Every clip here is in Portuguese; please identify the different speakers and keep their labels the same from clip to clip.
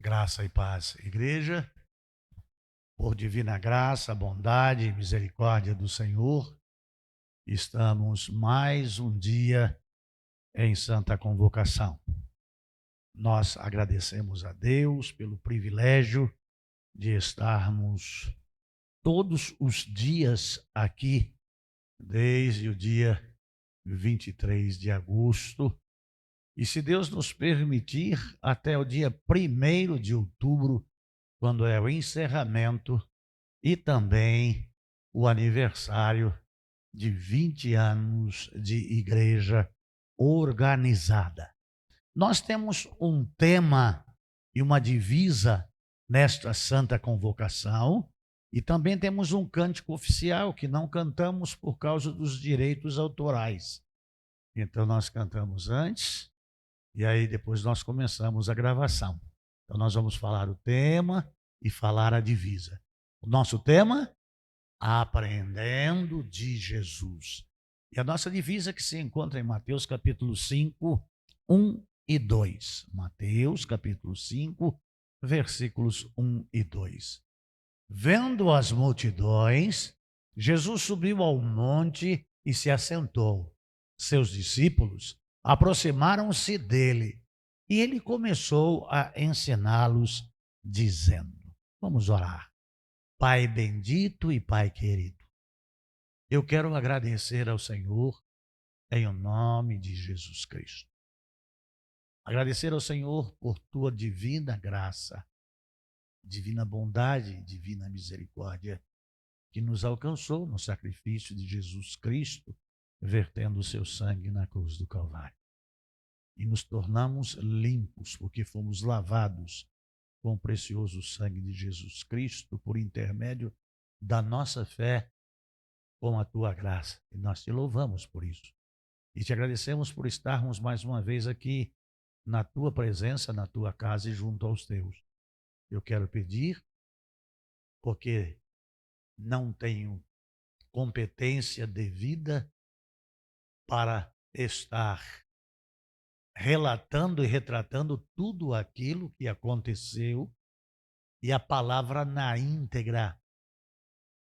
Speaker 1: Graça e paz, igreja, por divina graça, bondade e misericórdia do Senhor, estamos mais um dia em santa convocação. Nós agradecemos a Deus pelo privilégio de estarmos todos os dias aqui, desde o dia 23 de agosto, e se Deus nos permitir, até o dia 1º de outubro, quando é o encerramento e também o aniversário de 20 anos de igreja organizada. Nós temos um tema e uma divisa nesta santa convocação e também temos um cântico oficial que não cantamos por causa dos direitos autorais. Então nós cantamos antes e aí depois nós começamos a gravação. Então nós vamos falar o tema e falar a divisa. O nosso tema, aprendendo de Jesus. E a nossa divisa que se encontra em Mateus capítulo 5, 1 e 2. Mateus capítulo 5, versículos 1 e 2. Vendo as multidões, Jesus subiu ao monte e se assentou. Seus discípulos aproximaram-se dele e ele começou a ensiná-los, dizendo: vamos orar. Pai bendito e Pai querido, eu quero agradecer ao Senhor em nome de Jesus Cristo. Agradecer ao Senhor por tua divina graça, divina bondade, divina misericórdia que nos alcançou no sacrifício de Jesus Cristo, vertendo o seu sangue na cruz do Calvário. E nos tornamos limpos porque fomos lavados com o precioso sangue de Jesus Cristo por intermédio da nossa fé com a tua graça. E nós te louvamos por isso. E te agradecemos por estarmos mais uma vez aqui na tua presença, na tua casa e junto aos teus. Eu quero pedir, porque não tenho competência devida para estar relatando e retratando tudo aquilo que aconteceu e a palavra na íntegra,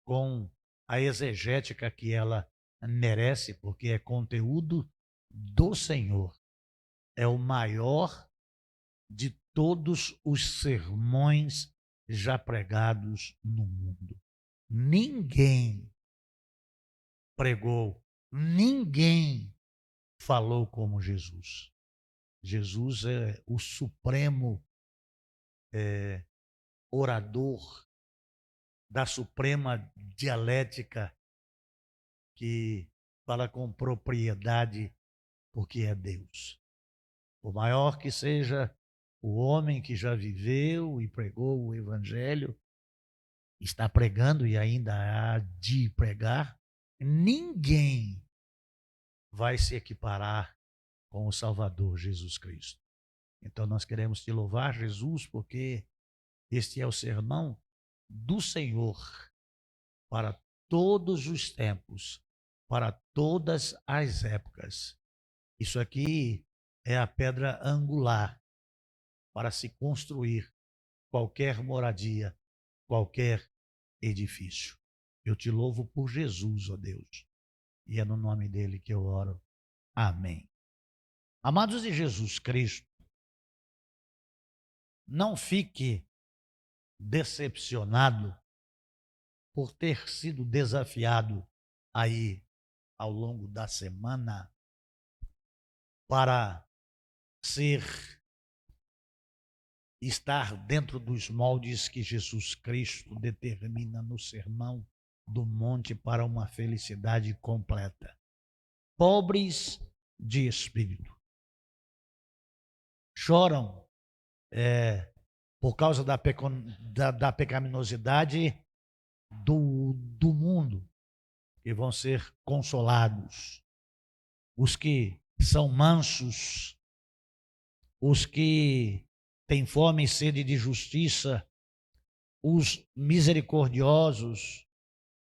Speaker 1: com a exegética que ela merece, porque é conteúdo do Senhor. É o maior de todos os sermões já pregados no mundo. Ninguém pregou, ninguém falou como Jesus. Jesus é o supremo orador da suprema dialética que fala com propriedade porque é Deus. Por maior que seja o homem que já viveu e pregou o evangelho, está pregando e ainda há de pregar, ninguém vai se equiparar com o Salvador Jesus Cristo. Então nós queremos te louvar, Jesus, porque este é o sermão do Senhor para todos os tempos, para todas as épocas. Isso aqui é a pedra angular para se construir qualquer moradia, qualquer edifício. Eu te louvo por Jesus, ó Deus, e é no nome dele que eu oro. Amém. Amados de Jesus Cristo, não fique decepcionado por ter sido desafiado aí ao longo da semana para estar dentro dos moldes que Jesus Cristo determina no Sermão do Monte para uma felicidade completa. Pobres de espírito. Choram por causa da pecaminosidade do mundo, e vão ser consolados. Os que são mansos, os que têm fome e sede de justiça, os misericordiosos,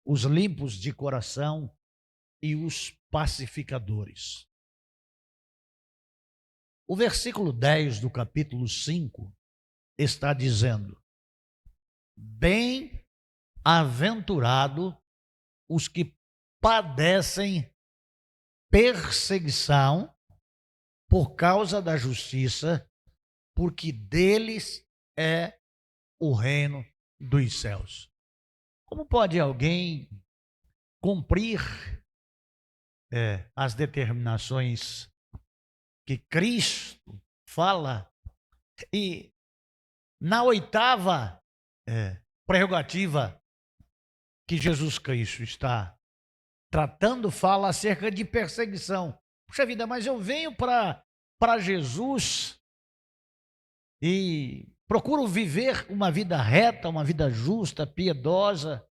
Speaker 1: os limpos de coração e os pacificadores. O versículo 10 do capítulo 5 está dizendo: bem-aventurado os que padecem perseguição por causa da justiça, porque deles é o reino dos céus. Como pode alguém cumprir as determinações que Cristo fala e na oitava prerrogativa que Jesus Cristo está tratando, fala acerca de perseguição? Puxa vida, mas eu venho para Jesus e procuro viver uma vida reta, uma vida justa, piedosa.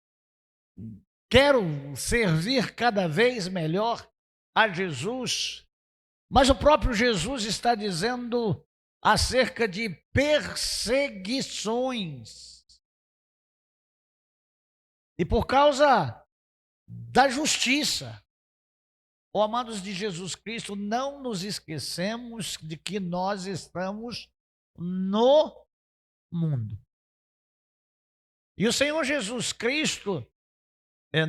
Speaker 1: Quero servir cada vez melhor a Jesus. Mas o próprio Jesus está dizendo acerca de perseguições. E por causa da justiça, amados de Jesus Cristo, não nos esquecemos de que nós estamos no mundo. E o Senhor Jesus Cristo,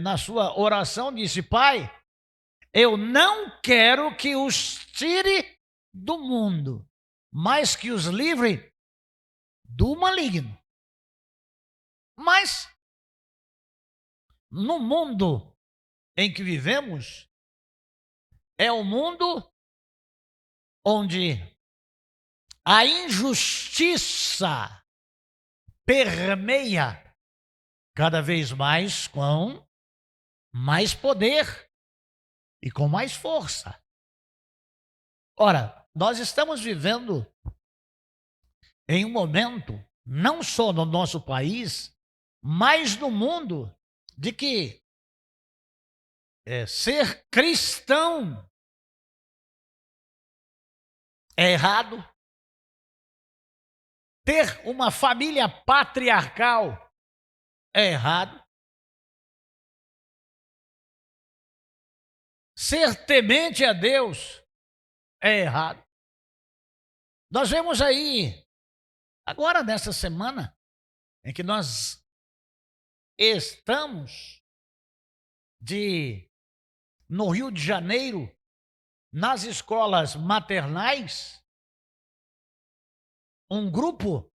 Speaker 1: na sua oração, disse: Pai, eu não quero que os tire do mundo, mas que os livre do maligno. Mas no mundo em que vivemos, é um mundo onde a injustiça permeia cada vez mais com mais poder e com mais força. Ora, nós estamos vivendo em um momento, não só no nosso país, mas no mundo, de que ser cristão é errado, ter uma família patriarcal é errado, ser temente a Deus é errado. Nós vemos aí, agora nessa semana, em que nós estamos no Rio de Janeiro, nas escolas maternais, um grupo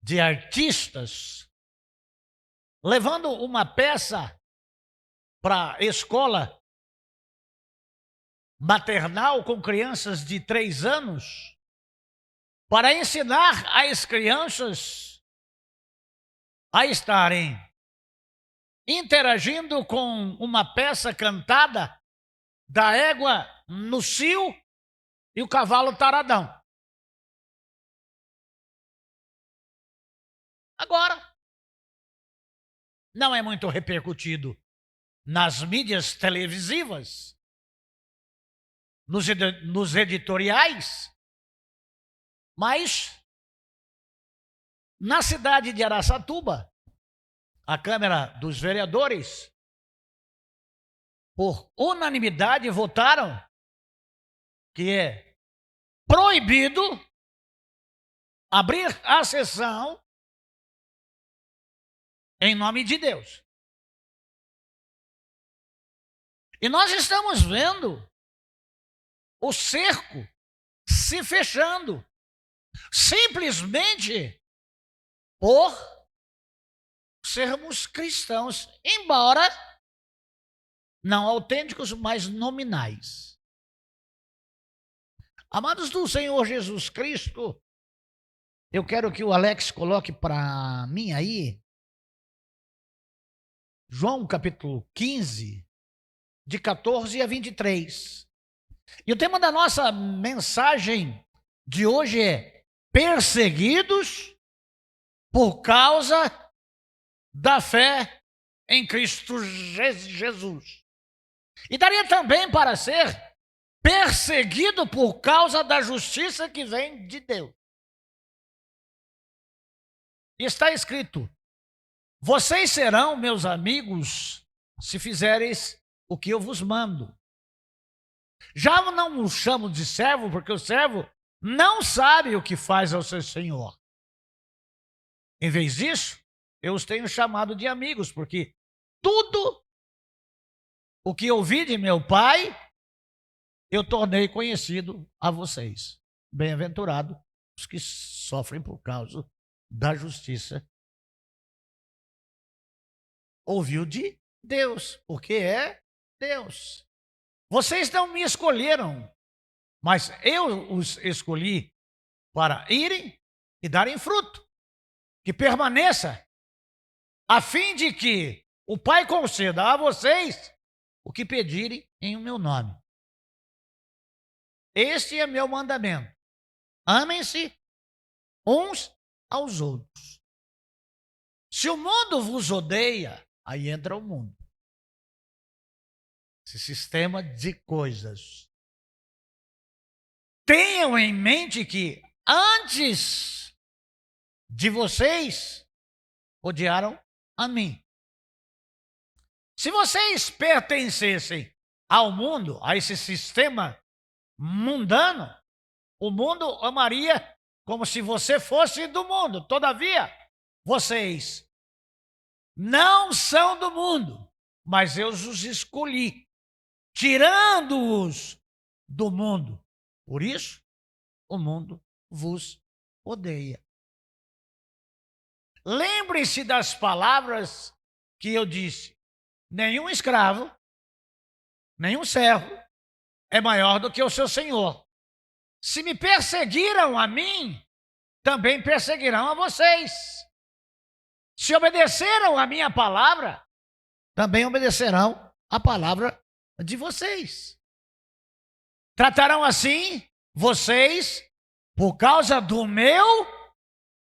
Speaker 1: de artistas levando uma peça para a escola maternal com crianças de 3 anos, para ensinar as crianças a estarem interagindo com uma peça cantada da égua no cio e o cavalo taradão. Agora, não é muito repercutido nas mídias televisivas, nos editoriais, mas na cidade de Araçatuba, a Câmara dos Vereadores, por unanimidade, votaram que é proibido abrir a sessão em nome de Deus. E nós estamos vendo o cerco se fechando, simplesmente por sermos cristãos, embora não autênticos, mas nominais. Amados do Senhor Jesus Cristo, eu quero que o Alex coloque para mim aí, João capítulo 15, de 14 a 23. E o tema da nossa mensagem de hoje é: perseguidos por causa da fé em Cristo Jesus. E daria também para ser perseguido por causa da justiça que vem de Deus. Está escrito: vocês serão meus amigos se fizereis o que eu vos mando. Já não o chamo de servo, porque o servo não sabe o que faz ao seu senhor. Em vez disso, eu os tenho chamado de amigos, porque tudo o que ouvi de meu Pai, eu tornei conhecido a vocês. Bem-aventurado os que sofrem por causa da justiça. Ouviu de Deus, porque é Deus. Vocês não me escolheram, mas eu os escolhi para irem e darem fruto, que permaneça, a fim de que o Pai conceda a vocês o que pedirem em o meu nome. Este é meu mandamento. Amem-se uns aos outros. Se o mundo vos odeia, aí entra o mundo. Esse sistema de coisas. Tenham em mente que antes de vocês odiaram a mim. Se vocês pertencessem ao mundo, a esse sistema mundano, o mundo amaria como se você fosse do mundo. Todavia, vocês não são do mundo, mas eu os escolhi, tirando-os do mundo. Por isso, o mundo vos odeia. Lembre-se das palavras que eu disse. Nenhum escravo, nenhum servo é maior do que o seu senhor. Se me perseguiram a mim, também perseguirão a vocês. Se obedeceram a minha palavra, também obedecerão a palavra de vocês. Tratarão assim vocês por causa do meu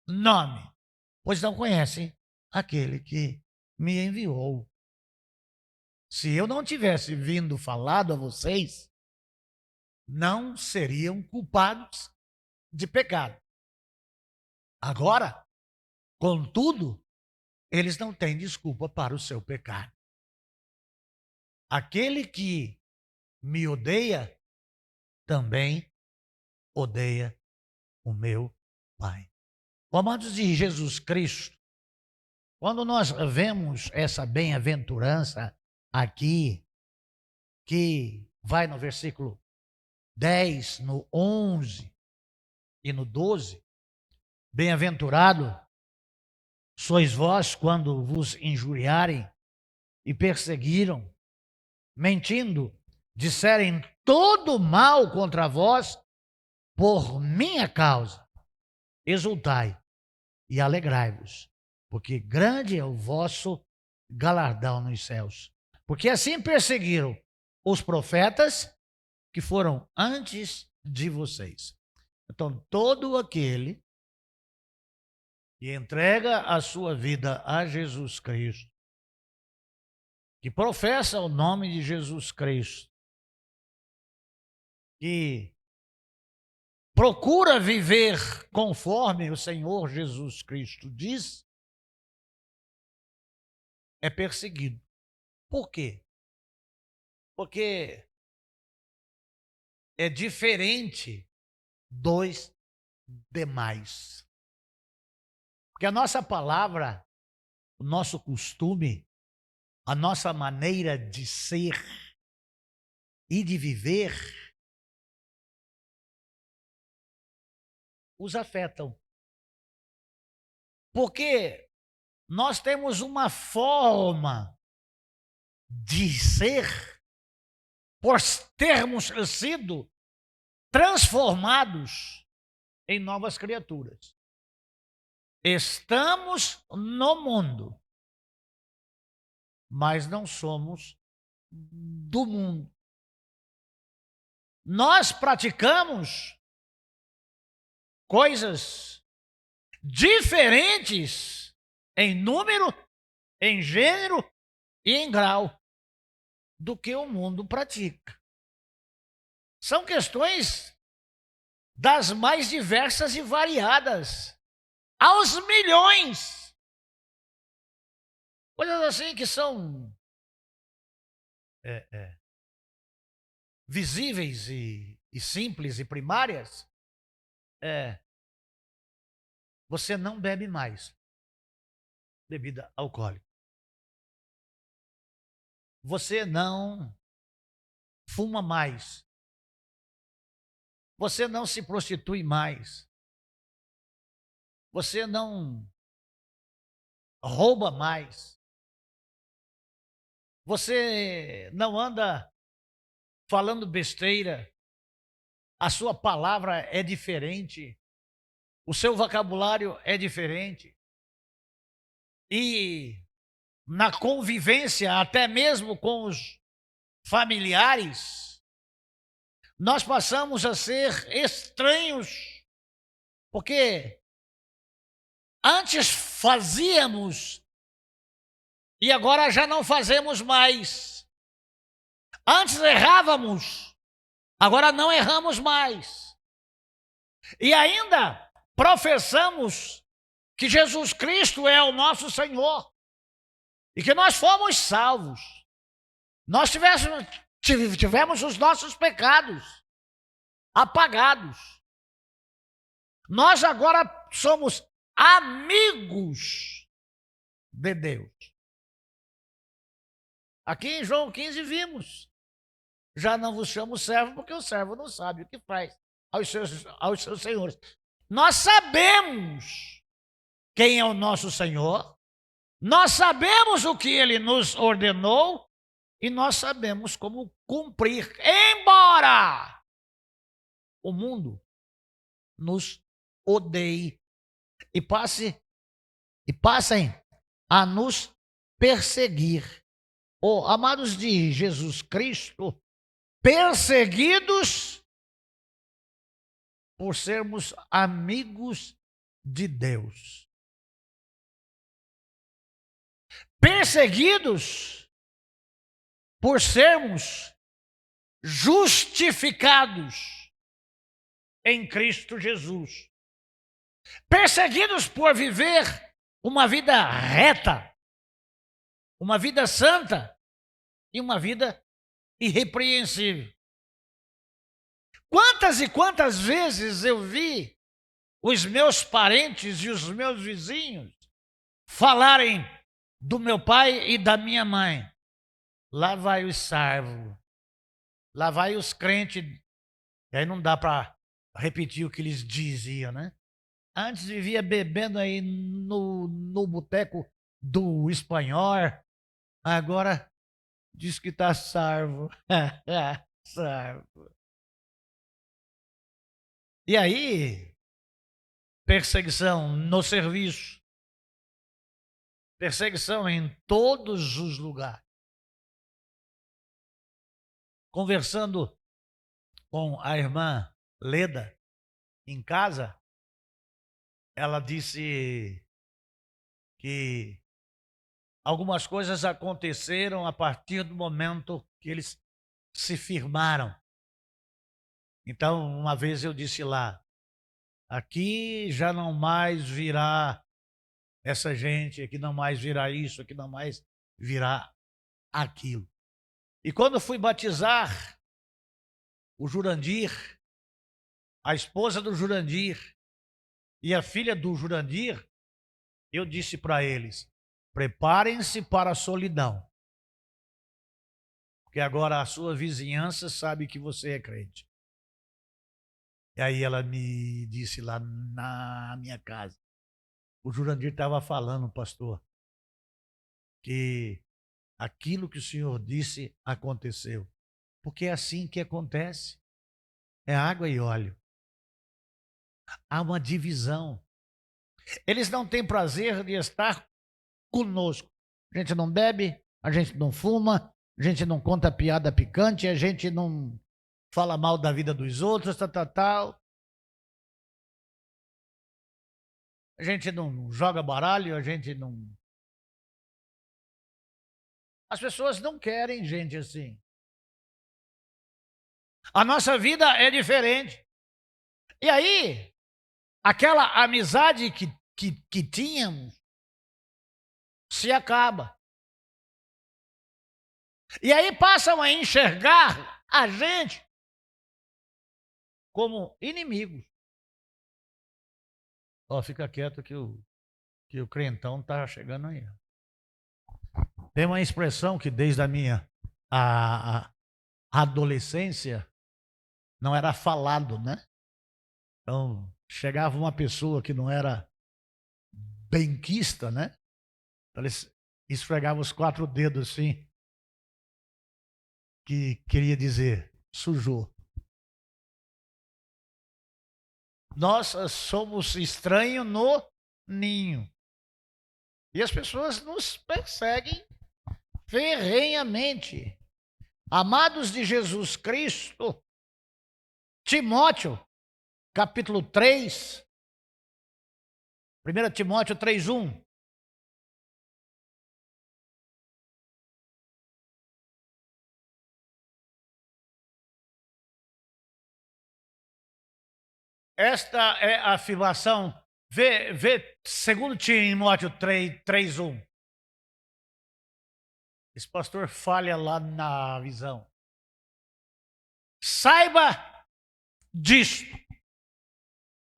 Speaker 1: nome, pois não conhecem aquele que me enviou. Se eu não tivesse vindo falado a vocês, não seriam culpados de pecado. Agora, contudo, eles não têm desculpa para o seu pecado. Aquele que me odeia, também odeia o meu Pai. Amados de Jesus Cristo, quando nós vemos essa bem-aventurança aqui, que vai no versículo 10, no 11 e no 12, bem-aventurado sois vós quando vos injuriarem e perseguiram, mentindo, disserem todo mal contra vós por minha causa. Exultai e alegrai-vos, porque grande é o vosso galardão nos céus. Porque assim perseguiram os profetas que foram antes de vocês. Então, todo aquele que entrega a sua vida a Jesus Cristo, que professa o nome de Jesus Cristo, que procura viver conforme o Senhor Jesus Cristo diz, é perseguido. Por quê? Porque é diferente dos demais. Porque a nossa palavra, o nosso costume, a nossa maneira de ser e de viver os afetam. Porque nós temos uma forma de ser por termos sido transformados em novas criaturas. Estamos no mundo, mas não somos do mundo. Nós praticamos coisas diferentes em número, em gênero e em grau do que o mundo pratica. São questões das mais diversas e variadas, aos milhões. Coisas assim que são visíveis e simples e primárias. Você não bebe mais. bebida alcoólica. Você não fuma mais. Você não se prostitui mais. Você não rouba mais. Você não anda falando besteira. A sua palavra é diferente. O seu vocabulário é diferente. E na convivência, até mesmo com os familiares, nós passamos a ser estranhos, porque antes fazíamos e agora já não fazemos mais. Antes errávamos, agora não erramos mais. E ainda professamos que Jesus Cristo é o nosso Senhor e que nós fomos salvos. Nós tivemos os nossos pecados apagados. Nós agora somos amigos de Deus. Aqui em João 15 vimos: já não vos chamo servo, porque o servo não sabe o que faz aos seus senhores. Nós sabemos quem é o nosso Senhor, nós sabemos o que Ele nos ordenou e nós sabemos como cumprir, embora o mundo nos odeie e passem a nos perseguir. Oh, amados de Jesus Cristo, perseguidos por sermos amigos de Deus. Perseguidos por sermos justificados em Cristo Jesus. Perseguidos por viver uma vida reta, uma vida santa e uma vida irrepreensível. Quantas e quantas vezes eu vi os meus parentes e os meus vizinhos falarem do meu pai e da minha mãe: lá vai os sarvos, lá vai os crentes. E aí não dá para repetir o que eles diziam, né? Antes vivia bebendo aí no boteco do espanhol, agora diz que está sarvo. Sarvo. E aí, perseguição no serviço, perseguição em todos os lugares. Conversando com a irmã Leda em casa, ela disse que algumas coisas aconteceram a partir do momento que eles se firmaram. Então, uma vez eu disse lá: aqui já não mais virá essa gente, aqui não mais virá isso, aqui não mais virá aquilo. E quando fui batizar o Jurandir, a esposa do Jurandir e a filha do Jurandir, eu disse para eles: preparem-se para a solidão, porque agora a sua vizinhança sabe que você é crente. E aí ela me disse lá na minha casa: o Jurandir estava falando, pastor, que aquilo que o senhor disse aconteceu. Porque é assim que acontece. É água e óleo. Há uma divisão. Eles não têm prazer de estar conosco. A gente não bebe, a gente não fuma, a gente não conta piada picante, a gente não fala mal da vida dos outros, tal. A gente não joga baralho, a gente não... As pessoas não querem gente assim. A nossa vida é diferente. E aí, aquela amizade que tínhamos se acaba. E aí passam a enxergar a gente como inimigos. Ó, fica quieto que que o crentão está chegando aí. Tem uma expressão que desde a minha a adolescência não era falado, né? Então, chegava uma pessoa que não era benquista, né? Então, eles esfregavam os 4 dedos assim, que queria dizer, sujou. Nós somos estranhos no ninho. E as pessoas nos perseguem ferrenhamente. Amados de Jesus Cristo, Timóteo, capítulo 3, 1 Timóteo 3:1. Esta é a afirmação. Vê 2 Timóteo 3:1. Esse pastor falha lá na visão. Saiba disto.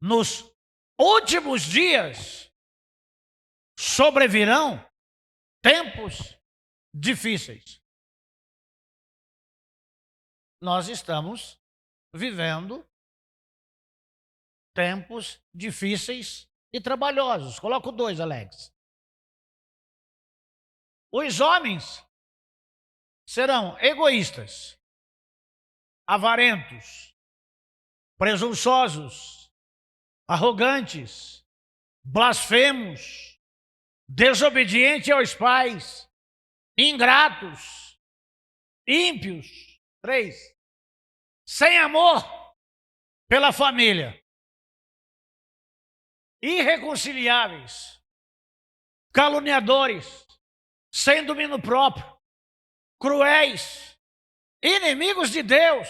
Speaker 1: Nos últimos dias sobrevirão tempos difíceis. Nós estamos vivendo tempos difíceis e trabalhosos. Coloca o 2, Alex. Os homens serão egoístas, avarentos, presunçosos, arrogantes, blasfemos, desobedientes aos pais, ingratos, ímpios. 3. Sem amor pela família, irreconciliáveis, caluniadores, sem domínio próprio, cruéis, inimigos de Deus,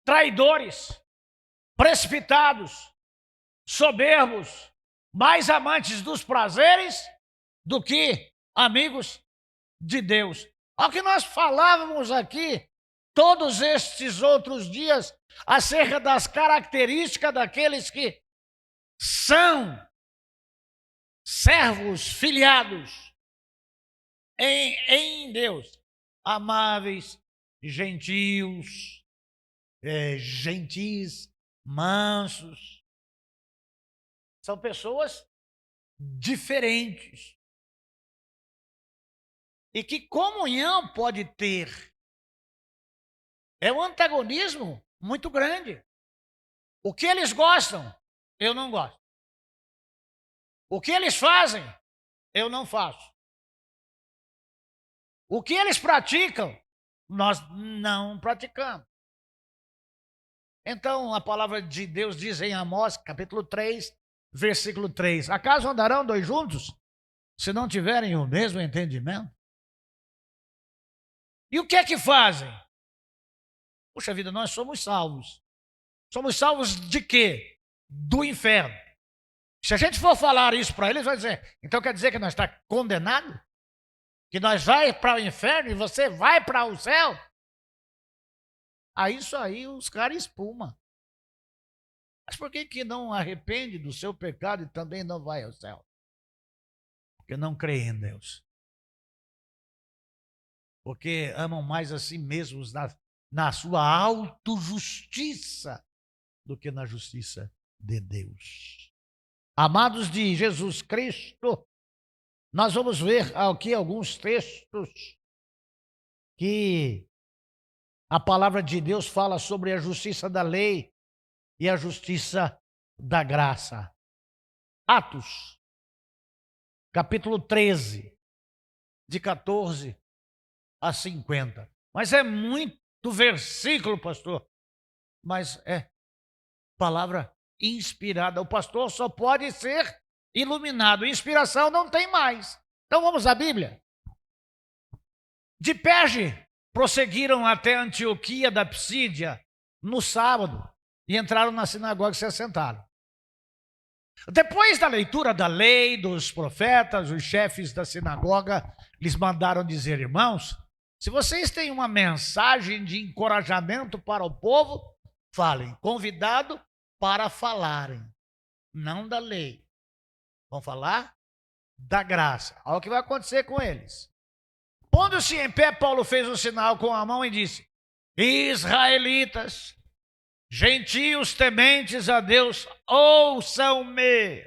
Speaker 1: traidores, precipitados, soberbos, mais amantes dos prazeres do que amigos de Deus. Ao que nós falávamos aqui todos estes outros dias acerca das características daqueles que são servos filiados em Deus, amáveis, gentios, gentis, mansos. São pessoas diferentes. E que comunhão pode ter? É um antagonismo muito grande. O que eles gostam, eu não gosto. O que eles fazem, eu não faço. O que eles praticam, nós não praticamos. Então, a palavra de Deus diz em Amós, capítulo 3, versículo 3. Acaso andarão 2 juntos, se não tiverem o mesmo entendimento? E o que é que fazem? Puxa vida, nós somos salvos. Somos salvos de quê? Do inferno. Se a gente for falar isso para eles, vai dizer, então quer dizer que nós estamos condenados? Que nós vai para o inferno e você vai para o céu? Aí isso aí os caras espumam. Mas por que não arrepende do seu pecado e também não vai ao céu? Porque não crê em Deus. Porque amam mais a si mesmos na sua autojustiça do que na justiça de Deus. Amados de Jesus Cristo, nós vamos ver aqui alguns textos que a palavra de Deus fala sobre a justiça da lei e a justiça da graça. Atos, capítulo 13, de 14 a 50. Mas é muito versículo, pastor. Mas é palavra inspirada. O pastor só pode ser iluminado. Inspiração não tem mais. Então vamos à Bíblia. De Perge prosseguiram até Antioquia da Psídia no sábado e entraram na sinagoga e se assentaram. Depois da leitura da lei, dos profetas, os chefes da sinagoga lhes mandaram dizer: irmãos, se vocês têm uma mensagem de encorajamento para o povo, falem. Convidado para falarem, não da lei. Vão falar da graça. Olha o que vai acontecer com eles. Pondo-se em pé, Paulo fez um sinal com a mão e disse: Israelitas, gentios tementes a Deus, ouçam-me.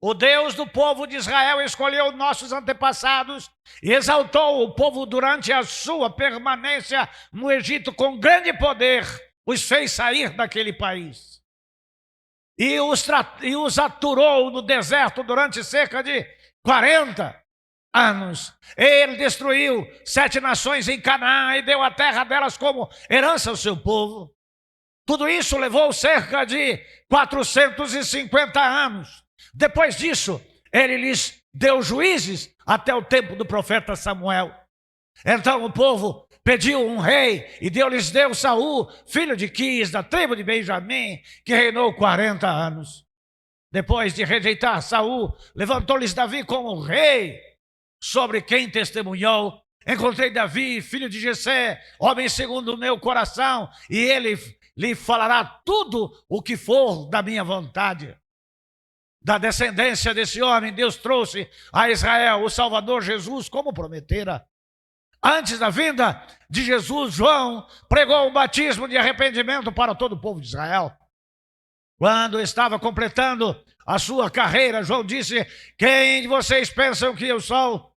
Speaker 1: O Deus do povo de Israel escolheu nossos antepassados e exaltou o povo durante a sua permanência no Egito com grande poder, os fez sair daquele país. E os aturou no deserto durante cerca de 40 anos. Ele destruiu 7 nações em Canaã e deu a terra delas como herança ao seu povo. Tudo isso levou cerca de 450 anos. Depois disso, ele lhes deu juízes até o tempo do profeta Samuel. Então o povo pediu um rei e Deus deu Saul, filho de Quis, da tribo de Benjamim, que reinou 40 anos. Depois de rejeitar Saul, levantou-lhes Davi como rei, sobre quem testemunhou: encontrei Davi, filho de Jessé, homem segundo o meu coração, e ele lhe falará tudo o que for da minha vontade. Da descendência desse homem, Deus trouxe a Israel o Salvador Jesus, como prometera. Antes da vinda de Jesus, João pregou um batismo de arrependimento para todo o povo de Israel. Quando estava completando a sua carreira, João disse: quem vocês pensam que eu sou?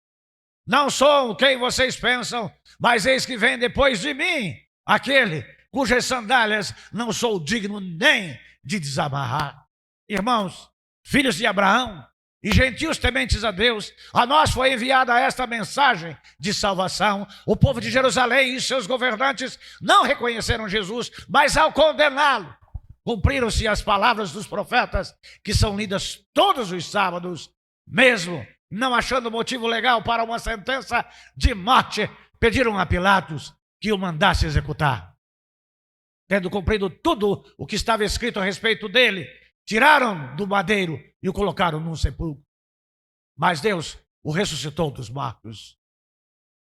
Speaker 1: Não sou quem vocês pensam, mas eis que vem depois de mim aquele cujas sandálias não sou digno nem de desamarrar. Irmãos, filhos de Abraão e gentios tementes a Deus, a nós foi enviada esta mensagem de salvação. O povo de Jerusalém e seus governantes não reconheceram Jesus, mas ao condená-lo, cumpriram-se as palavras dos profetas que são lidas todos os sábados. Mesmo não achando motivo legal para uma sentença de morte, pediram a Pilatos que o mandasse executar. Tendo cumprido tudo o que estava escrito a respeito dele, tiraram do madeiro e o colocaram num sepulcro. Mas Deus o ressuscitou dos mortos.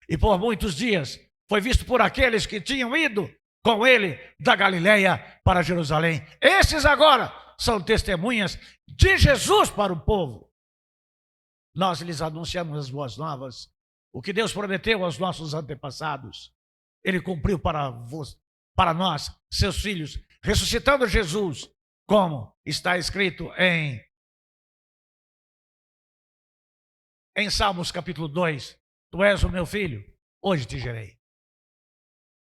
Speaker 1: E por muitos dias foi visto por aqueles que tinham ido com ele da Galileia para Jerusalém. Esses agora são testemunhas de Jesus para o povo. Nós lhes anunciamos as boas novas. O que Deus prometeu aos nossos antepassados, Ele cumpriu para nós, seus filhos, ressuscitando Jesus, como está escrito em Salmos capítulo 2, tu és o meu filho, hoje te gerei.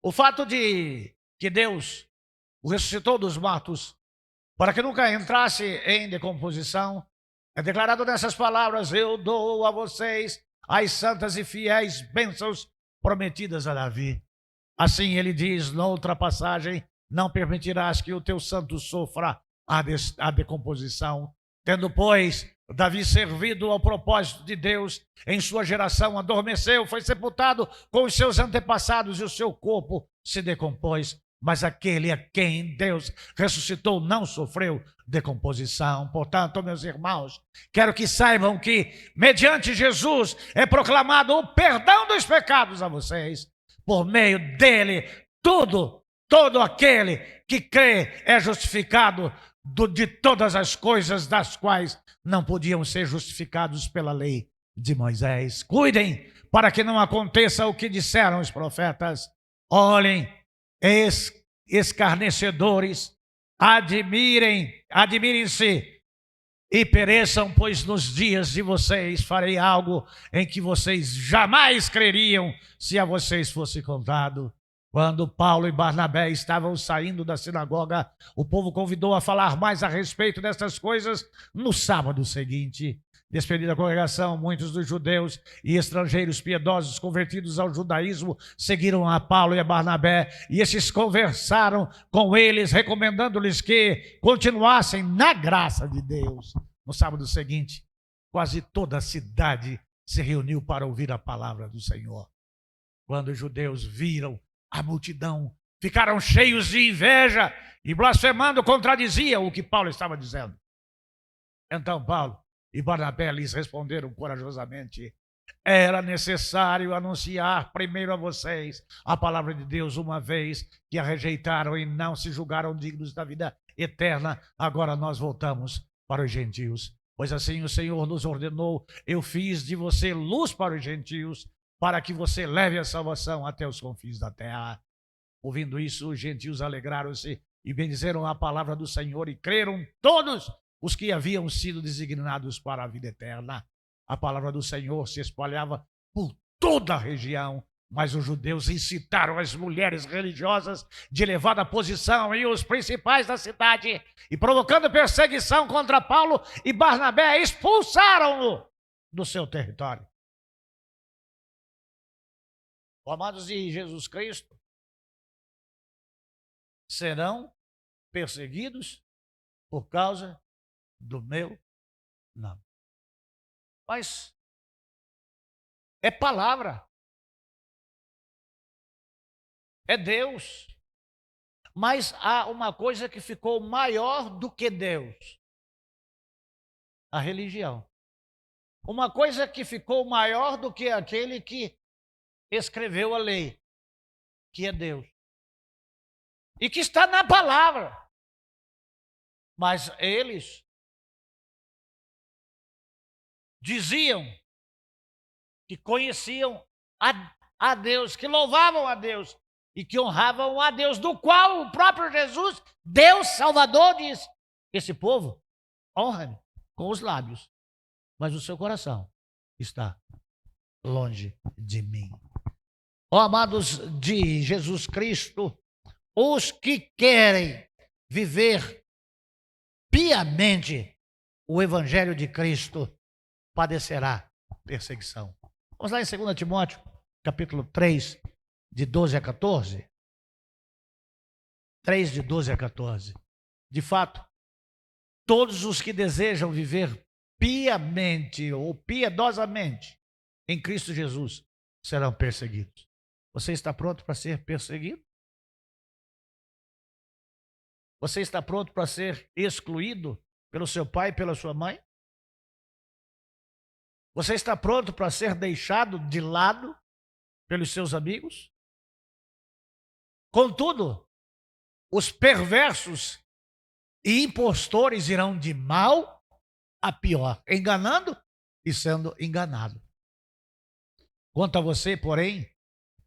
Speaker 1: O fato de que Deus o ressuscitou dos mortos, para que nunca entrasse em decomposição, é declarado nessas palavras: eu dou a vocês as santas e fiéis bênçãos prometidas a Davi. Assim ele diz noutra passagem: não permitirás que o teu santo sofra a decomposição. Tendo, pois, Davi servido ao propósito de Deus em sua geração, adormeceu, foi sepultado com os seus antepassados e o seu corpo se decompôs. Mas aquele a quem Deus ressuscitou não sofreu decomposição. Portanto, meus irmãos, quero que saibam que, mediante Jesus, é proclamado o perdão dos pecados a vocês. Por meio dele, todo aquele que crê é justificado de todas as coisas das quais não podiam ser justificados pela lei de Moisés. Cuidem para que não aconteça o que disseram os profetas. Olhem, escarnecedores, admirem-se e pereçam, pois nos dias de vocês farei algo em que vocês jamais creriam se a vocês fosse contado. Quando Paulo e Barnabé estavam saindo da sinagoga, o povo convidou a falar mais a respeito dessas coisas no sábado seguinte. Despedida a congregação, muitos dos judeus e estrangeiros piedosos convertidos ao judaísmo seguiram a Paulo e a Barnabé, e esses conversaram com eles, recomendando-lhes que continuassem na graça de Deus. No sábado seguinte, quase toda a cidade se reuniu para ouvir a palavra do Senhor. Quando os judeus viram a multidão, ficaram cheios de inveja e blasfemando contradiziam o que Paulo estava dizendo. Então Paulo e Barnabé lhes responderam corajosamente: era necessário anunciar primeiro a vocês a palavra de Deus, uma vez que a rejeitaram e não se julgaram dignos da vida eterna. Agora nós voltamos para os gentios. Pois assim o Senhor nos ordenou: eu fiz de você luz para os gentios, para que você leve a salvação até os confins da terra. Ouvindo isso, os gentios alegraram-se e bendizeram a palavra do Senhor, e creram todos os que haviam sido designados para a vida eterna. A palavra do Senhor se espalhava por toda a região, mas os judeus incitaram as mulheres religiosas de elevada posição e os principais da cidade, e provocando perseguição contra Paulo e Barnabé, expulsaram-no do seu território. Amados de Jesus Cristo, serão perseguidos por causa do meu nome. Mas é palavra, é Deus. Mas há uma coisa que ficou maior do que Deus: a religião. Uma coisa que ficou maior do que aquele que escreveu a lei, que é Deus. E que está na palavra. Mas eles diziam que conheciam a Deus, que louvavam a Deus e que honravam a Deus, do qual o próprio Jesus, Deus Salvador, diz: esse povo honra-me com os lábios, mas o seu coração está longe de mim. Ó amados de Jesus Cristo, os que querem viver piamente o Evangelho de Cristo padecerá perseguição. Vamos lá em 2 Timóteo, capítulo 3, de 12 a 14. 3, de 12 a 14. De fato, todos os que desejam viver piamente ou piedosamente em Cristo Jesus serão perseguidos. Você está pronto para ser perseguido? Você está pronto para ser excluído pelo seu pai e pela sua mãe? Você está pronto para ser deixado de lado pelos seus amigos? Contudo, os perversos e impostores irão de mal a pior, enganando e sendo enganado. Quanto a você, porém,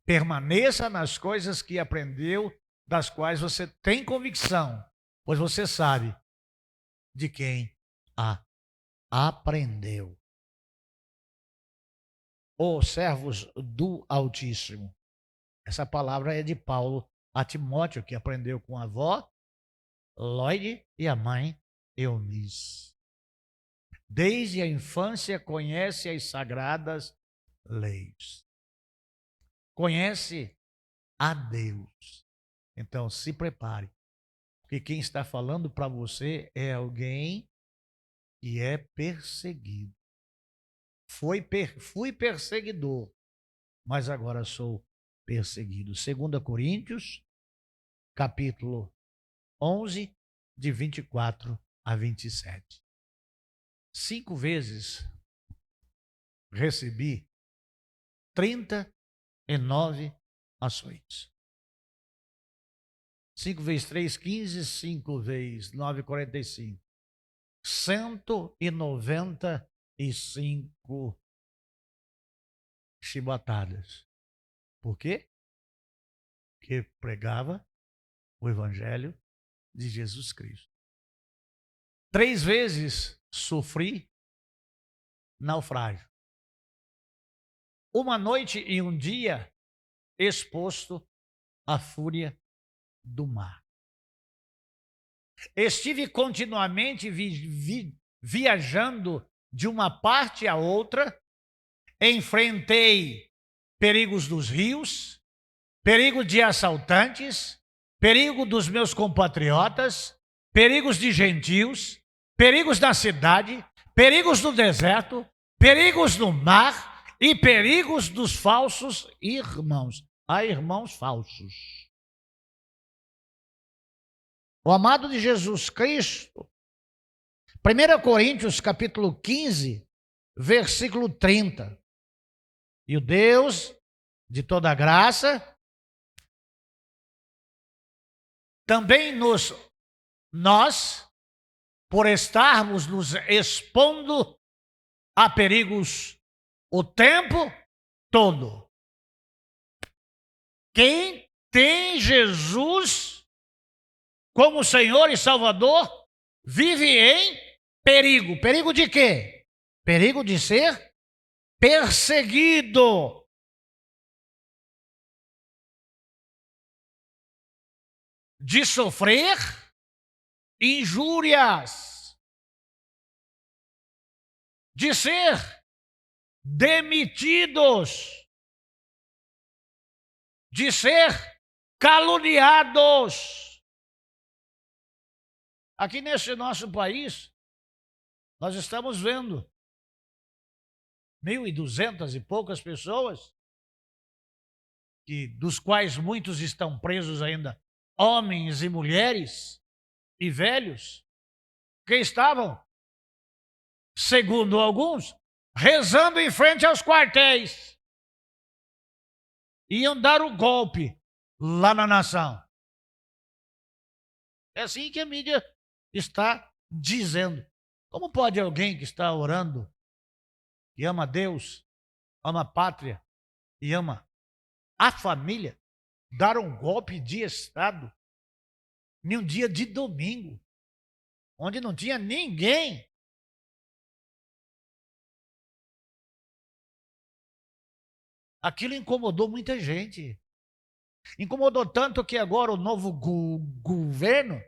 Speaker 1: permaneça nas coisas que aprendeu, das quais você tem convicção, pois você sabe de quem a aprendeu. Os servos do Altíssimo. Essa palavra é de Paulo a Timóteo, que aprendeu com a avó Lloyd e a mãe Eunice. Desde a infância conhece as sagradas leis. Conhece a Deus. Então se prepare, porque quem está falando para você é alguém que é perseguido. Fui perseguidor, mas agora sou perseguido. 2 Coríntios, capítulo 11, de 24 a 27. 5 vezes recebi 39 açoites. 5 vezes 3, 15, 5 vezes 9, 45. 195 chibatadas. Por quê? Porque pregava o Evangelho de Jesus Cristo. 3 vezes sofri naufrágio. Uma noite e um dia exposto à fúria do mar. Estive continuamente viajando de uma parte a outra, enfrentei perigos dos rios, perigo de assaltantes, perigo dos meus compatriotas, perigos de gentios, perigos na cidade, perigos no deserto, perigos no mar e perigos dos falsos irmãos. Há irmãos falsos. O amado de Jesus Cristo, 1 Coríntios capítulo 15, versículo 30. E o Deus de toda graça também nós por estarmos nos expondo a perigos o tempo todo. Quem tem Jesus como Senhor e Salvador vive em perigo. Perigo de quê? Perigo de ser perseguido. De sofrer injúrias. De ser demitidos. De ser caluniados. Aqui nesse nosso país, nós estamos vendo 1.200 e poucas pessoas, dos quais muitos estão presos ainda, homens e mulheres e velhos, que estavam, segundo alguns, rezando em frente aos quartéis. Iam dar o golpe lá na nação. É assim que a mídia está dizendo. Como pode alguém que está orando e ama Deus, ama a pátria e ama a família, dar um golpe de Estado em um dia de domingo, onde não tinha ninguém? Aquilo incomodou muita gente. Incomodou tanto que agora o novo governo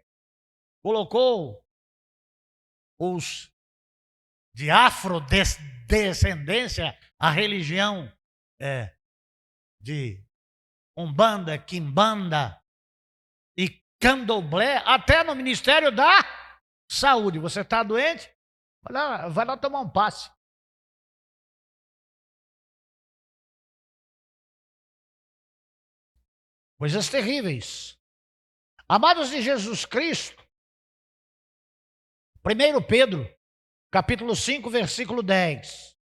Speaker 1: colocou os de afrodescendência, a religião de Umbanda, Quimbanda e Candomblé, até no Ministério da Saúde. Você está doente? Vai lá tomar um passe. Coisas terríveis. Amados de Jesus Cristo, 1 Pedro, capítulo 5, versículo 10.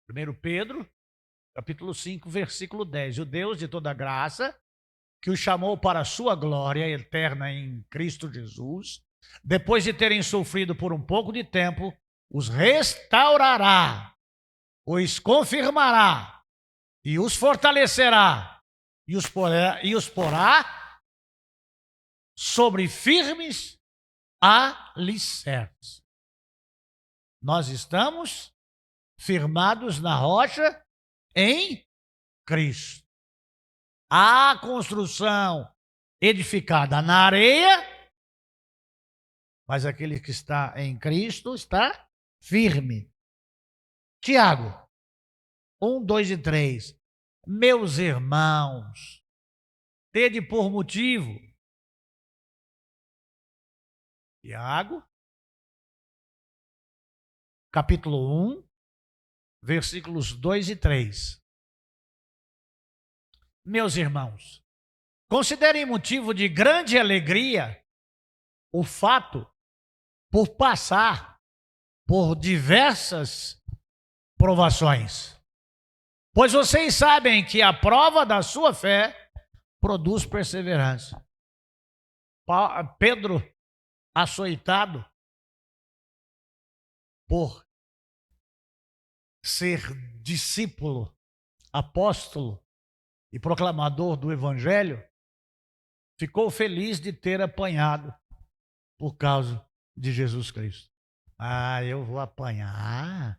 Speaker 1: 1 Pedro, capítulo 5, versículo 10. O Deus de toda graça, que os chamou para a sua glória eterna em Cristo Jesus, depois de terem sofrido por um pouco de tempo, os restaurará, os confirmará e os fortalecerá e os porá sobre firmes alicerces. Nós estamos firmados na rocha em Cristo. A construção edificada na areia, mas aquele que está em Cristo está firme. Tiago, 1, 2 e 3. Meus irmãos, tede por motivo. Tiago, capítulo 1, versículos 2 e 3. Meus irmãos, considerem motivo de grande alegria o fato por passar por diversas provações. Pois vocês sabem que a prova da sua fé produz perseverança. Pedro, açoitado por ser discípulo, apóstolo e proclamador do Evangelho, ficou feliz de ter apanhado por causa de Jesus Cristo. Eu vou apanhar?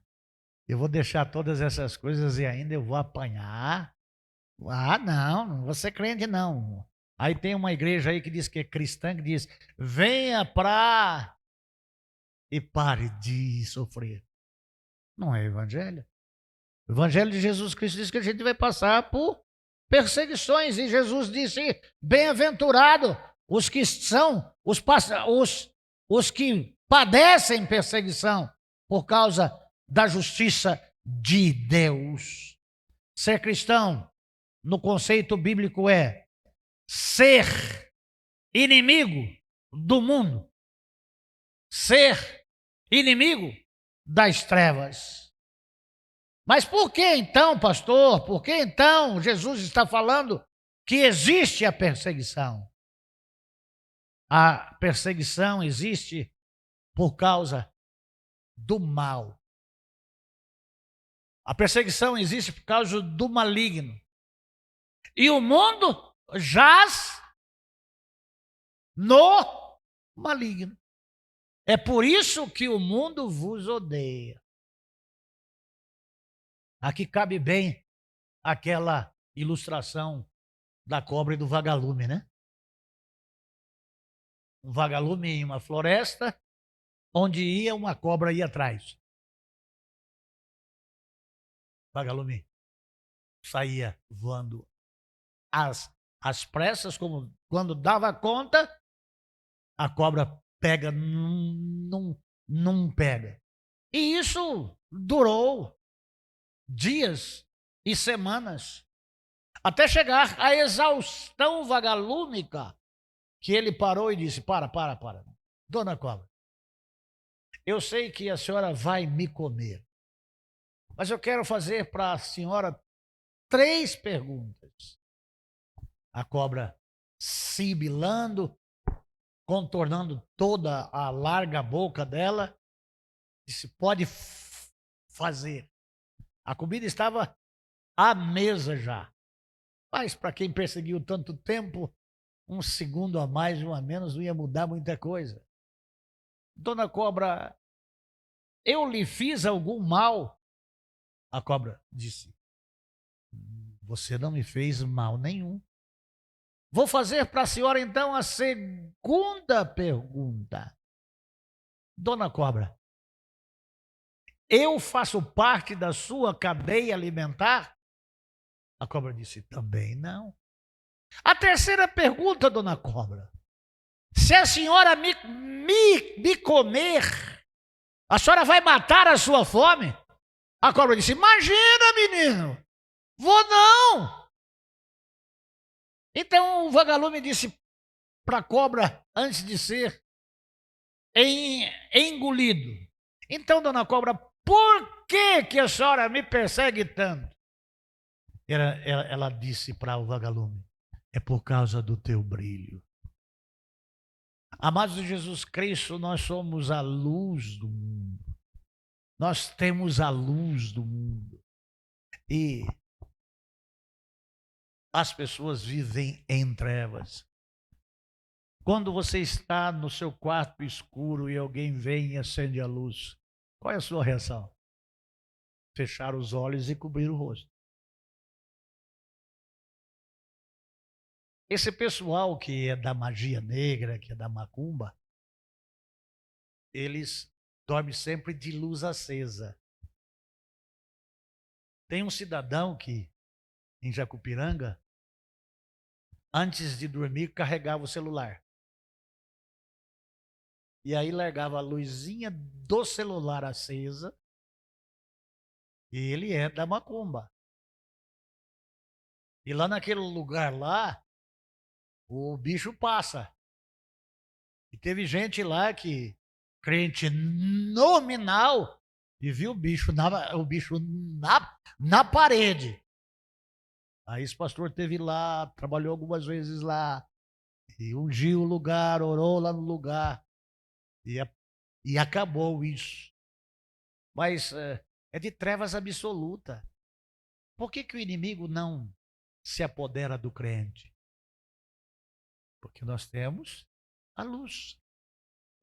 Speaker 1: Eu vou deixar todas essas coisas e ainda eu vou apanhar? Não vou ser crente não. Aí tem uma igreja aí que diz que é cristã, que diz, venha pra e pare de sofrer. Não é evangelho. O evangelho de Jesus Cristo diz que a gente vai passar por perseguições. E Jesus disse, bem-aventurado os que são, os que padecem perseguição por causa da justiça de Deus. Ser cristão, no conceito bíblico, é ser inimigo do mundo, ser inimigo das trevas. Mas por que então, pastor? Por que então Jesus está falando que existe a perseguição? A perseguição existe por causa do mal. A perseguição existe por causa do maligno. E o mundo jaz no maligno. É por isso que o mundo vos odeia. Aqui cabe bem aquela ilustração da cobra e do vagalume, né? Um vagalume em uma floresta, onde ia uma cobra ia atrás. O vagalume saía voando às pressas, como quando dava conta, a cobra pega, não pega. E isso durou dias e semanas, até chegar à exaustão vagalúmica, que ele parou e disse: para, dona cobra, eu sei que a senhora vai me comer, mas eu quero fazer para a senhora 3 perguntas. A cobra, sibilando, contornando toda a larga boca dela, disse: pode fazer. A comida estava à mesa já. Mas para quem perseguiu tanto tempo, 1 segundo a mais, 1 a menos, não ia mudar muita coisa. Dona Cobra, eu lhe fiz algum mal? A cobra disse: você não me fez mal nenhum. Vou fazer para a senhora então a segunda pergunta. Dona Cobra, eu faço parte da sua cadeia alimentar? A cobra disse: também não. A terceira pergunta, dona Cobra: se a senhora me comer, a senhora vai matar a sua fome? A cobra disse: imagina, menino, vou não. Então o vagalume disse para a cobra, antes de ser engolido: então, dona Cobra, por que a senhora me persegue tanto? Ela disse para o vagalume: é por causa do teu brilho. Amados de Jesus Cristo, nós somos a luz do mundo. Nós temos a luz do mundo. E as pessoas vivem em trevas. Quando você está no seu quarto escuro e alguém vem e acende a luz, qual é a sua reação? Fechar os olhos e cobrir o rosto. Esse pessoal que é da magia negra, que é da macumba, eles dormem sempre de luz acesa. Tem um cidadão que, em Jacupiranga, antes de dormir, carregava o celular. E aí largava a luzinha do celular acesa. E ele é da macumba. E lá naquele lugar lá, o bicho passa. E teve gente lá que, crente nominal, e viu o bicho na parede. Aí esse pastor esteve lá, trabalhou algumas vezes lá, e ungiu o lugar, orou lá no lugar, e acabou isso. Mas é de trevas absoluta. Por que o inimigo não se apodera do crente? Porque nós temos a luz.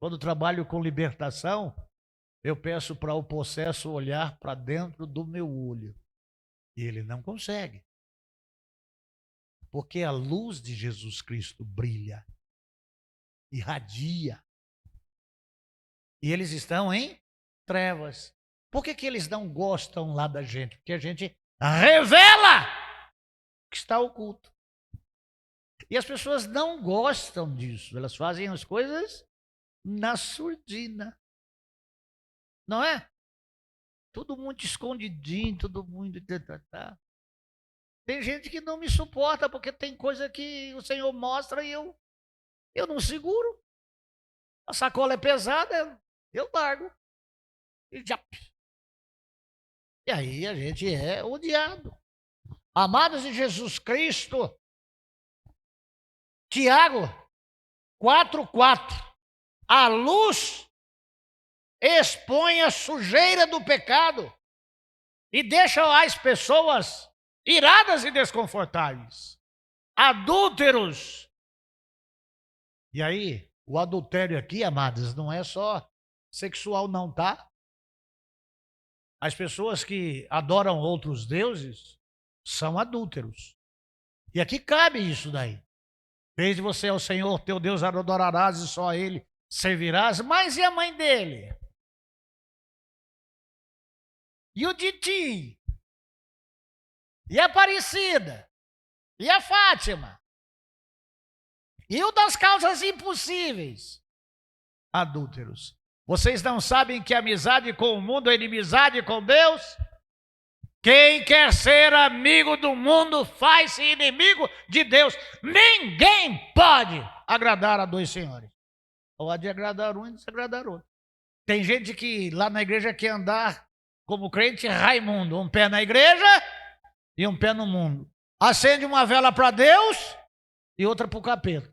Speaker 1: Quando trabalho com libertação, eu peço para o possesso olhar para dentro do meu olho. E ele não consegue. Porque a luz de Jesus Cristo brilha, irradia. E eles estão em trevas. Por que eles não gostam lá da gente? Porque a gente revela que está oculto. E as pessoas não gostam disso. Elas fazem as coisas na surdina. Não é? Todo mundo escondidinho, todo mundo... Tem gente que não me suporta porque tem coisa que o Senhor mostra e eu não seguro. A sacola é pesada, eu largo. E aí a gente é odiado. Amados de Jesus Cristo, Tiago 4:4. A luz expõe a sujeira do pecado e deixa as pessoas iradas e desconfortáveis. Adúlteros. E aí, o adultério aqui, amados, não é só sexual não, tá? As pessoas que adoram outros deuses são adúlteros. E aqui cabe isso daí. Desde você ao Senhor, teu Deus, adorarás e só a Ele servirás. Mas e a mãe dele? E o Diti? E a Aparecida? E a Fátima? E o das causas impossíveis? Adúlteros. Vocês não sabem que amizade com o mundo é inimizade com Deus? Quem quer ser amigo do mundo faz-se inimigo de Deus. Ninguém pode agradar a dois senhores. Ou há de agradar um e desagradar outro. Tem gente que lá na igreja quer andar como crente Raimundo. Um pé na igreja e um pé no mundo. Acende uma vela para Deus e outra para o capeta.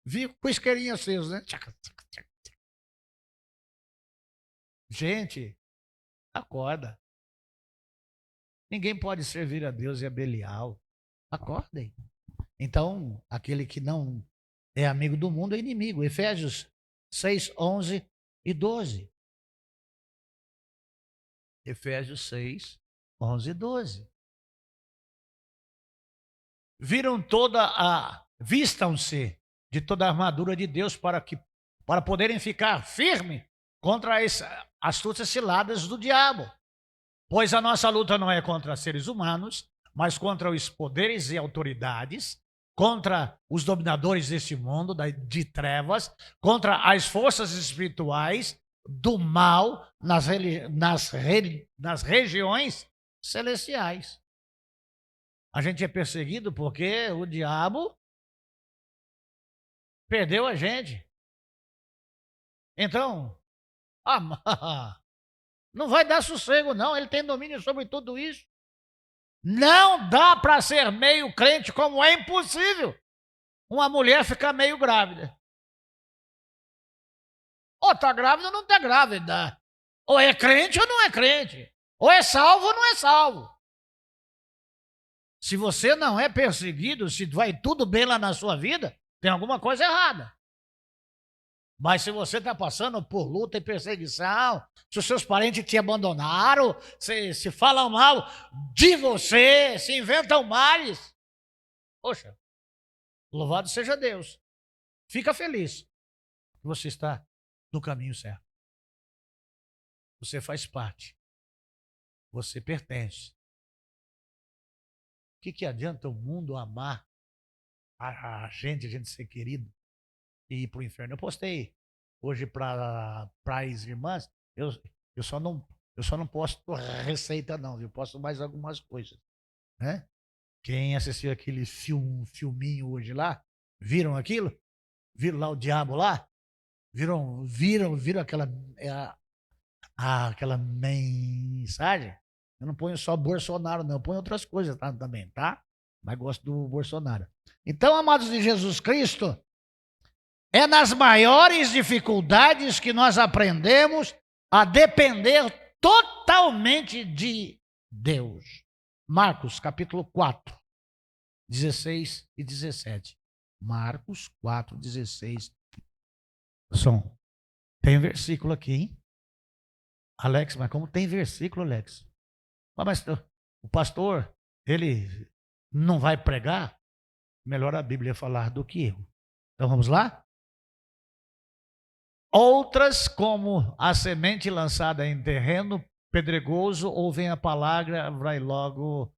Speaker 1: Viu com isqueirinho aceso, né? Gente, acorda. Ninguém pode servir a Deus e a Belial. Acordem. Então, aquele que não é amigo do mundo é inimigo. Efésios 6, 11 e 12. Efésios 6, 11 e 12. Vistam-se de toda a armadura de Deus para poderem ficar firmes contra as astúcias ciladas do diabo. Pois a nossa luta não é contra seres humanos, mas contra os poderes e autoridades, contra os dominadores deste mundo, de trevas, contra as forças espirituais do mal nas regiões celestiais. A gente é perseguido porque o diabo perdeu a gente. Então, não vai dar sossego, não. Ele tem domínio sobre tudo isso. Não dá para ser meio crente, como é impossível uma mulher ficar meio grávida. Ou está grávida ou não está grávida. Ou é crente ou não é crente. Ou é salvo ou não é salvo. Se você não é perseguido, se vai tudo bem lá na sua vida, tem alguma coisa errada. Mas se você está passando por luta e perseguição, se os seus parentes te abandonaram, se falam mal de você, se inventam males, poxa, louvado seja Deus. Fica feliz que você está no caminho certo. Você faz parte. Você pertence. O que adianta o mundo amar a gente ser querido e ir para o inferno? Eu postei hoje para as irmãs, eu só não posto receita não, eu posto mais algumas coisas, né? Quem assistiu aquele filminho hoje lá, viram aquilo? Viram lá o diabo lá? Viram aquela mensagem? Eu não ponho só Bolsonaro, não, eu ponho outras coisas também, tá? Mas gosto do Bolsonaro. Então, amados de Jesus Cristo, é nas maiores dificuldades que nós aprendemos a depender totalmente de Deus. Marcos, capítulo 4, 16 e 17. Marcos 4, 16. Tem versículo aqui, hein? Alex, mas como tem versículo, Alex? Mas o pastor, ele não vai pregar? Melhor a Bíblia falar do que eu. Então vamos lá? Outras, como a semente lançada em terreno pedregoso, ouvem a palavra, vai logo,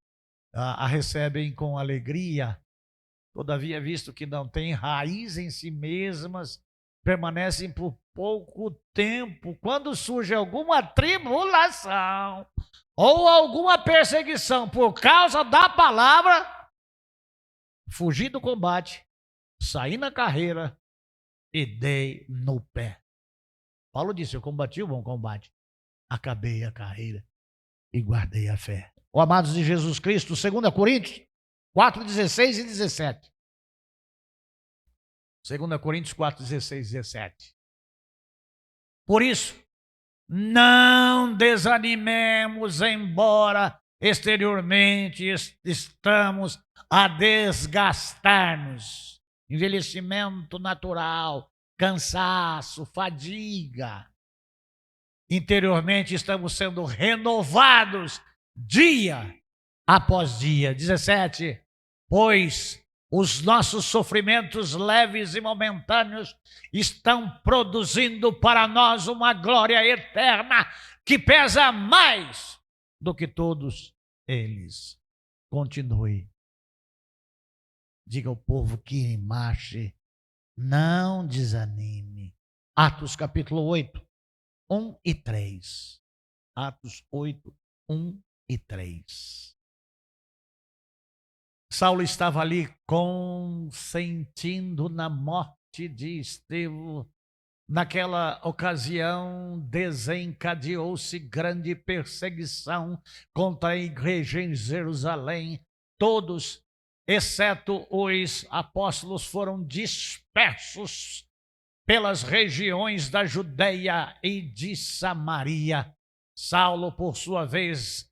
Speaker 1: a recebem com alegria. Todavia, visto que não têm raiz em si mesmas, permanecem por pouco tempo. Quando surge alguma tribulação ou alguma perseguição por causa da palavra, fugi do combate, saí na carreira e dei no pé. Paulo disse, eu combati o bom combate, acabei a carreira e guardei a fé. Ó, amados de Jesus Cristo, 2 Coríntios 4, 16 e 17. 2 Coríntios 4, 16 e 17. Por isso, Não desanimemos, embora exteriormente estamos a desgastar-nos. Envelhecimento natural, cansaço, fadiga. Interiormente estamos sendo renovados dia após dia. 17. Pois os nossos sofrimentos leves e momentâneos estão produzindo para nós uma glória eterna que pesa mais do que todos eles. Continue. Diga ao povo que marche, não desanime. Atos capítulo 8, 1 e 3. Atos 8, 1 e 3. Saulo estava ali consentindo na morte de Estevão. Naquela ocasião, desencadeou-se grande perseguição contra a igreja em Jerusalém. Todos, exceto os apóstolos, foram dispersos pelas regiões da Judeia e de Samaria. Saulo, por sua vez,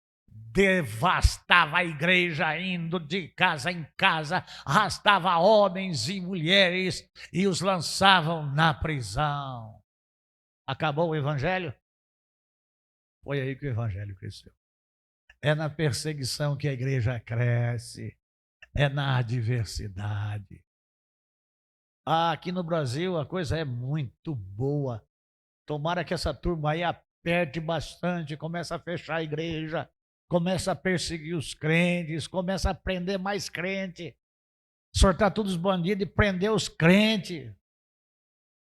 Speaker 1: devastava a igreja, indo de casa em casa, arrastava homens e mulheres e os lançavam na prisão. Acabou o evangelho? Foi aí que o evangelho cresceu. É na perseguição que a igreja cresce, é na adversidade. Aqui no Brasil a coisa é muito boa. Tomara que essa turma aí aperte bastante, comece a fechar a igreja, começa a perseguir os crentes, começa a prender mais crente, soltar todos os bandidos e prender os crentes.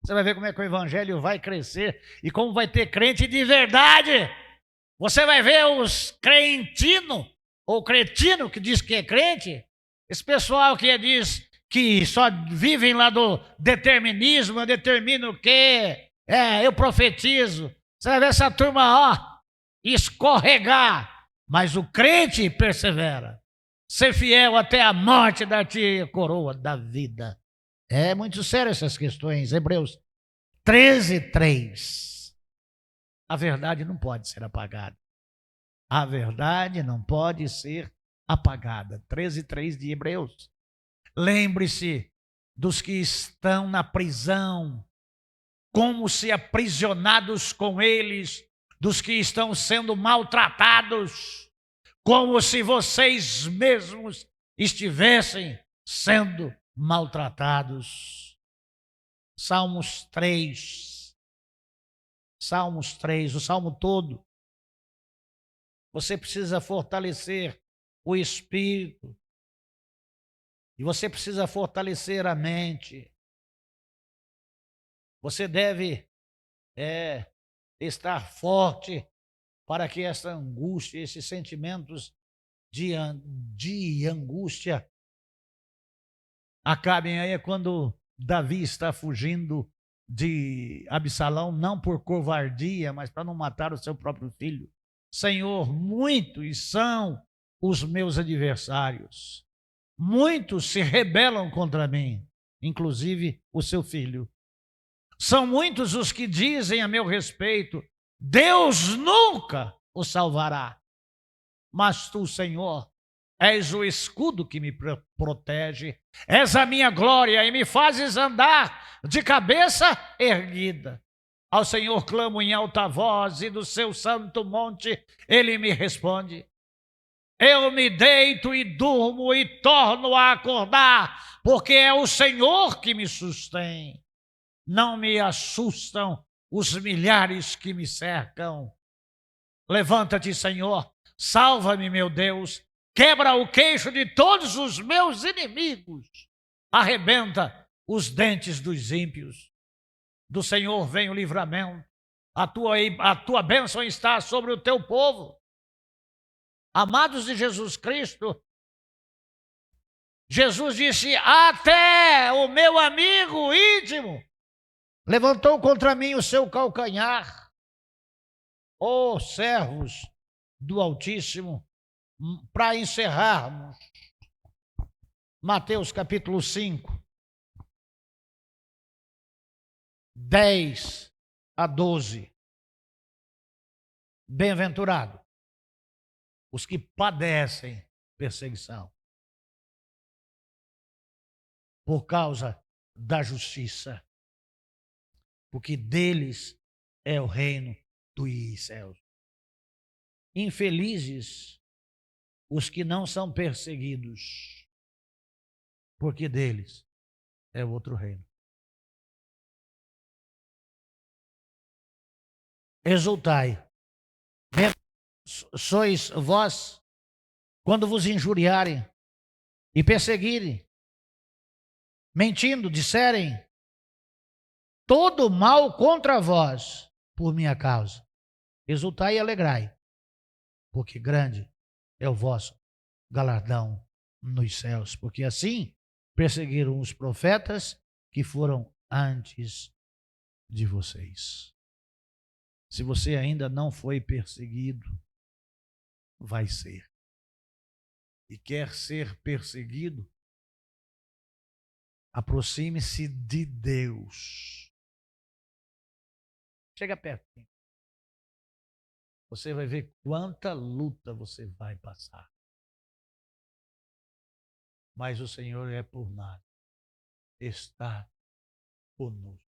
Speaker 1: Você vai ver como é que o evangelho vai crescer e como vai ter crente de verdade. Você vai ver os crentinos, ou cretino que diz que é crente, esse pessoal que diz que só vivem lá do determinismo, eu determino o quê? Eu profetizo. Você vai ver essa turma, escorregar. Mas o crente persevera. Ser fiel até a morte, dar-te a coroa da vida. É muito sério essas questões. Hebreus 13, 3. A verdade não pode ser apagada. A verdade não pode ser apagada. 13, 3 de Hebreus. Lembre-se dos que estão na prisão, como se aprisionados com eles, dos que estão sendo maltratados, como se vocês mesmos estivessem sendo maltratados. Salmos 3. Salmos 3, o salmo todo. Você precisa fortalecer o espírito. E você precisa fortalecer a mente. Você deve estar forte para que essa angústia, esses sentimentos de angústia acabem. Aí é quando Davi está fugindo de Absalão, não por covardia, mas para não matar o seu próprio filho. Senhor, muitos são os meus adversários. Muitos se rebelam contra mim, inclusive o seu filho. São muitos os que dizem a meu respeito, Deus nunca o salvará. Mas tu, Senhor, és o escudo que me protege, és a minha glória e me fazes andar de cabeça erguida. Ao Senhor clamo em alta voz e do seu santo monte ele me responde. Eu me deito e durmo e torno a acordar, porque é o Senhor que me sustém. Não me assustam os milhares que me cercam. Levanta-te, Senhor, salva-me, meu Deus, quebra o queixo de todos os meus inimigos, arrebenta os dentes dos ímpios. Do Senhor vem o livramento, a tua bênção está sobre o teu povo. Amados de Jesus Cristo, Jesus disse, até o meu amigo íntimo levantou contra mim o seu calcanhar. Ó servos do Altíssimo, para encerrarmos, Mateus capítulo 5, 10 a 12. Bem-aventurado os que padecem perseguição por causa da justiça, porque deles é o reino dos céus. Infelizes os que não são perseguidos, porque deles é outro reino. Exultai, sois vós, quando vos injuriarem e perseguirem, mentindo, disserem todo mal contra vós, por minha causa. Exultai e alegrai, porque grande é o vosso galardão nos céus, porque assim perseguiram os profetas que foram antes de vocês. Se você ainda não foi perseguido, vai ser. E quer ser perseguido, aproxime-se de Deus. Chega perto. Você vai ver quanta luta você vai passar. Mas o Senhor é por nós. Está conosco.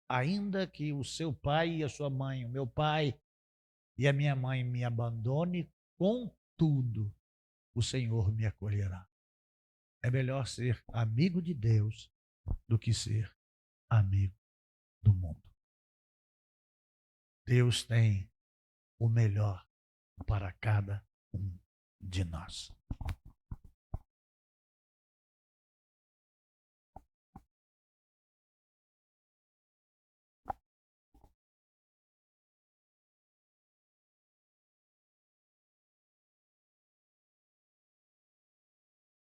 Speaker 1: Ainda que o seu pai e a sua mãe, o meu pai e a minha mãe me abandone, contudo, o Senhor me acolherá. É melhor ser amigo de Deus do que ser amigo do mundo. Deus tem o melhor para cada um de nós.